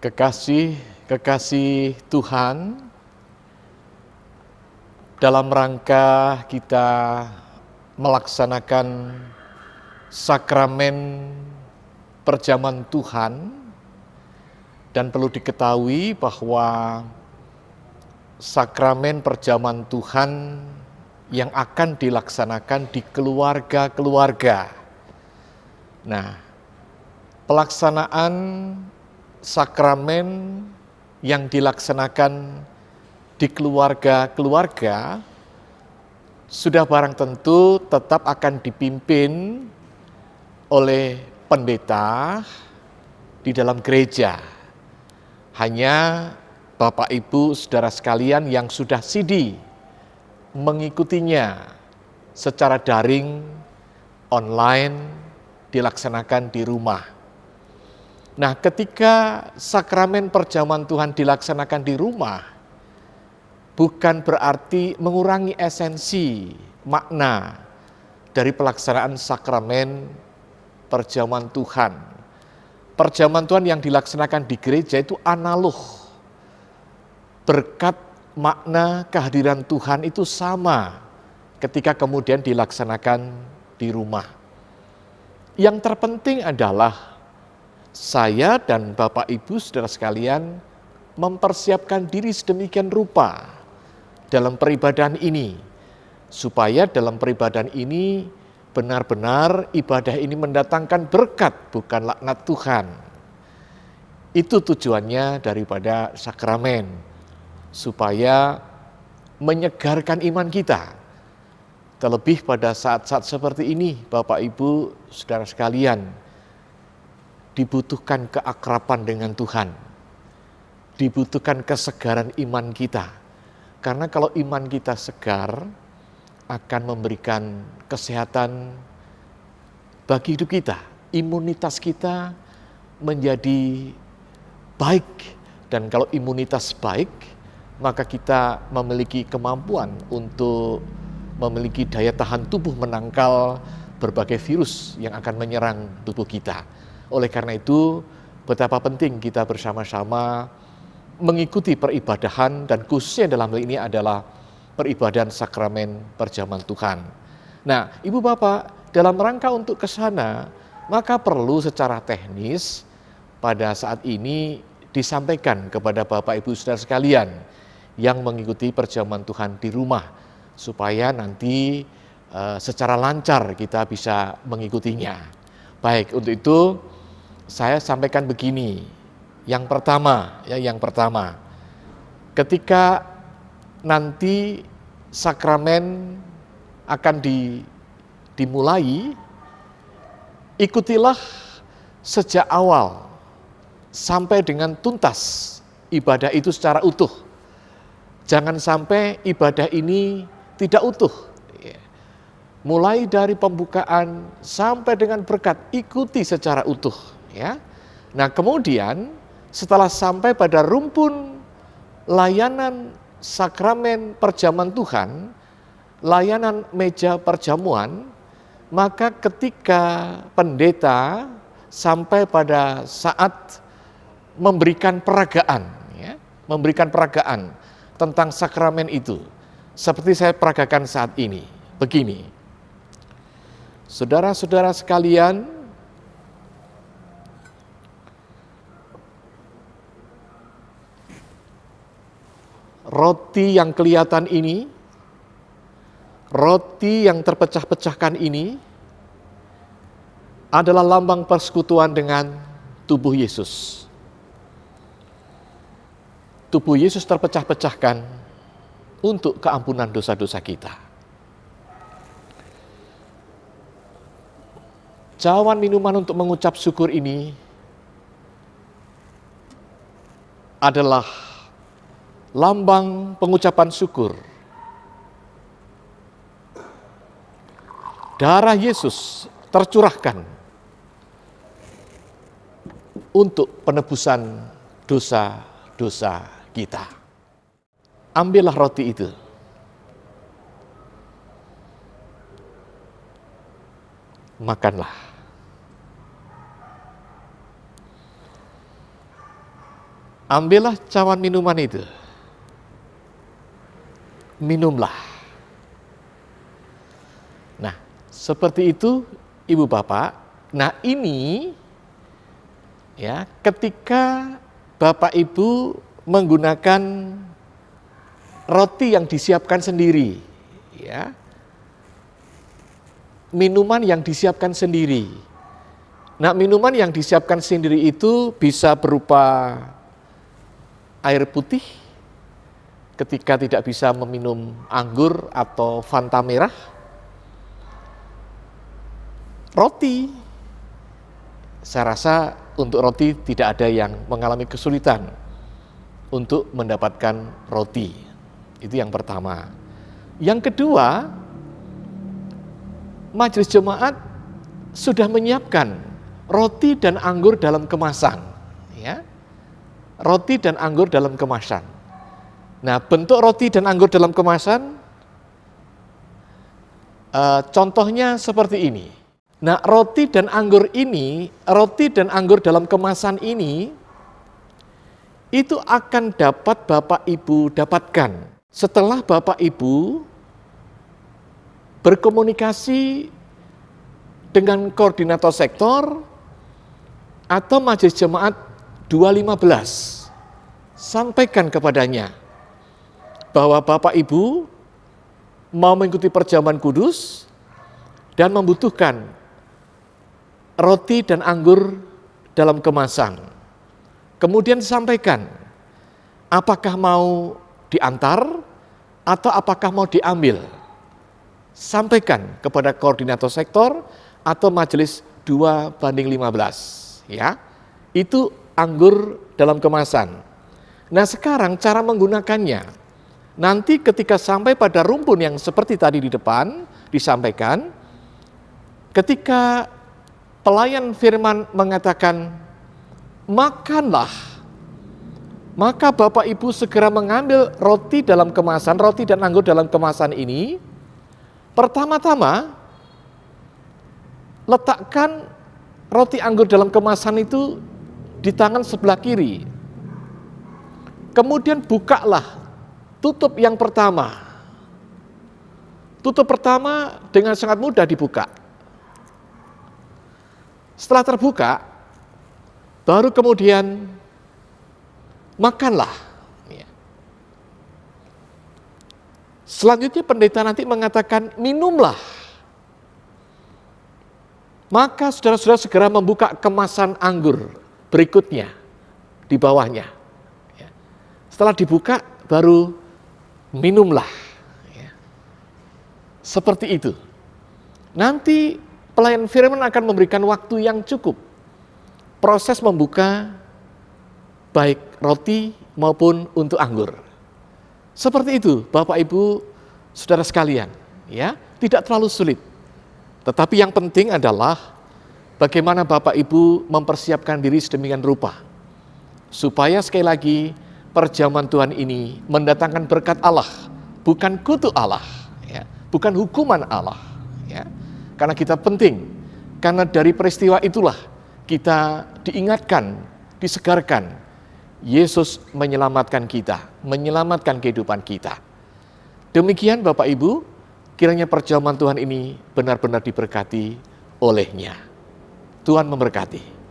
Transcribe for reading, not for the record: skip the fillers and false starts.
Kekasih Tuhan, dalam rangka kita melaksanakan sakramen perjamuan Tuhan, dan perlu diketahui bahwa sakramen perjamuan Tuhan yang akan dilaksanakan di keluarga-keluarga. Nah, pelaksanaan sakramen yang dilaksanakan di keluarga-keluarga sudah barang tentu tetap akan dipimpin oleh pendeta di dalam gereja. Hanya Bapak Ibu Saudara sekalian yang sudah sidi mengikutinya secara daring, online, dilaksanakan di rumah. Nah, ketika sakramen perjamuan Tuhan dilaksanakan di rumah, bukan berarti mengurangi esensi, makna dari pelaksanaan sakramen perjamuan Tuhan. Perjamuan Tuhan yang dilaksanakan di gereja itu analog. Berkat makna kehadiran Tuhan itu sama ketika kemudian dilaksanakan di rumah. Yang terpenting adalah saya dan Bapak Ibu Saudara sekalian mempersiapkan diri sedemikian rupa dalam peribadahan ini, supaya dalam peribadahan ini benar-benar ibadah ini mendatangkan berkat, bukan laknat Tuhan. Itu tujuannya daripada sakramen, supaya menyegarkan iman kita. Terlebih pada saat-saat seperti ini, Bapak Ibu Saudara sekalian, dibutuhkan keakraban dengan Tuhan, dibutuhkan kesegaran iman kita. Karena kalau iman kita segar, akan memberikan kesehatan bagi hidup kita. Imunitas kita menjadi baik, dan kalau imunitas baik, maka kita memiliki kemampuan untuk memiliki daya tahan tubuh menangkal berbagai virus yang akan menyerang tubuh kita. Oleh karena itu, betapa penting kita bersama-sama mengikuti peribadahan, dan khususnya dalam hal ini adalah peribadahan sakramen perjamuan Tuhan. Nah, Ibu Bapak, dalam rangka untuk ke sana, maka perlu secara teknis pada saat ini disampaikan kepada Bapak Ibu Saudara sekalian yang mengikuti perjamuan Tuhan di rumah, supaya nanti secara lancar kita bisa mengikutinya. Baik, untuk itu saya sampaikan begini. Yang pertama, ketika nanti sakramen akan dimulai, ikutilah sejak awal sampai dengan tuntas ibadah itu secara utuh. Jangan sampai ibadah ini tidak utuh. Mulai dari pembukaan sampai dengan berkat, ikuti secara utuh, ya. Nah, kemudian setelah sampai pada rumpun layanan sakramen perjamuan Tuhan, layanan meja perjamuan, maka ketika pendeta sampai pada saat memberikan peragaan, ya, memberikan peragaan tentang sakramen itu, seperti saya peragakan saat ini, begini. Saudara-saudara sekalian, roti yang kelihatan ini, roti yang terpecah-pecahkan ini adalah lambang persekutuan dengan tubuh Yesus. Tubuh Yesus terpecah-pecahkan untuk keampunan dosa-dosa kita. Cawan minuman untuk mengucap syukur ini adalah lambang pengucapan syukur. Darah Yesus tercurahkan untuk penebusan dosa-dosa kita. Ambillah roti itu. Makanlah. ambillah cawan minuman itu, minumlah. Nah, seperti itu Ibu Bapak. Nah, ini ya, ketika Bapak Ibu menggunakan roti yang disiapkan sendiri, ya, minuman yang disiapkan sendiri. Nah, minuman yang disiapkan sendiri itu bisa berupa air putih ketika tidak bisa meminum anggur atau Fanta merah, roti. Saya rasa untuk roti tidak ada yang mengalami kesulitan untuk mendapatkan roti. Itu yang pertama. Yang kedua, majelis jemaat sudah menyiapkan roti dan anggur dalam kemasan, ya. Roti dan anggur dalam kemasan. Nah, bentuk roti dan anggur dalam kemasan contohnya seperti ini. Nah, roti dan anggur dalam kemasan ini itu akan dapat Bapak Ibu dapatkan setelah Bapak Ibu berkomunikasi dengan koordinator sektor atau majelis jemaat 215. Sampaikan kepadanya bahwa Bapak Ibu mau mengikuti perjamuan kudus dan membutuhkan roti dan anggur dalam kemasan. Kemudian sampaikan apakah mau diantar atau apakah mau diambil. Sampaikan kepada koordinator sektor atau majelis 2:15, ya. Itu anggur dalam kemasan. Nah, sekarang cara menggunakannya. Nanti ketika sampai pada rumpun yang seperti tadi di depan disampaikan, ketika pelayan firman mengatakan, makanlah, maka Bapak Ibu segera mengambil roti dan anggur dalam kemasan ini. Pertama-tama, letakkan roti anggur dalam kemasan itu di tangan sebelah kiri. Kemudian bukalah tutup yang pertama. Tutup pertama dengan sangat mudah dibuka. Setelah terbuka, baru kemudian makanlah. Selanjutnya pendeta nanti mengatakan minumlah. Maka saudara-saudara segera membuka kemasan anggur berikutnya di bawahnya. Setelah dibuka baru minumlah. Seperti itu. Nanti pelayan firman akan memberikan waktu yang cukup. Proses membuka baik roti maupun untuk anggur. Seperti itu Bapak Ibu saudara sekalian, ya, tidak terlalu sulit. Tetapi yang penting adalah bagaimana Bapak Ibu mempersiapkan diri sedemikian rupa supaya sekali lagi perjamuan Tuhan ini mendatangkan berkat Allah, bukan kutuk Allah, ya, bukan hukuman Allah, ya. Karena kita penting, karena dari peristiwa itulah kita diingatkan, disegarkan. Yesus menyelamatkan kita, menyelamatkan kehidupan kita. Demikian Bapak Ibu, kiranya perjamuan Tuhan ini benar-benar diberkati olehnya. Tuhan memberkati.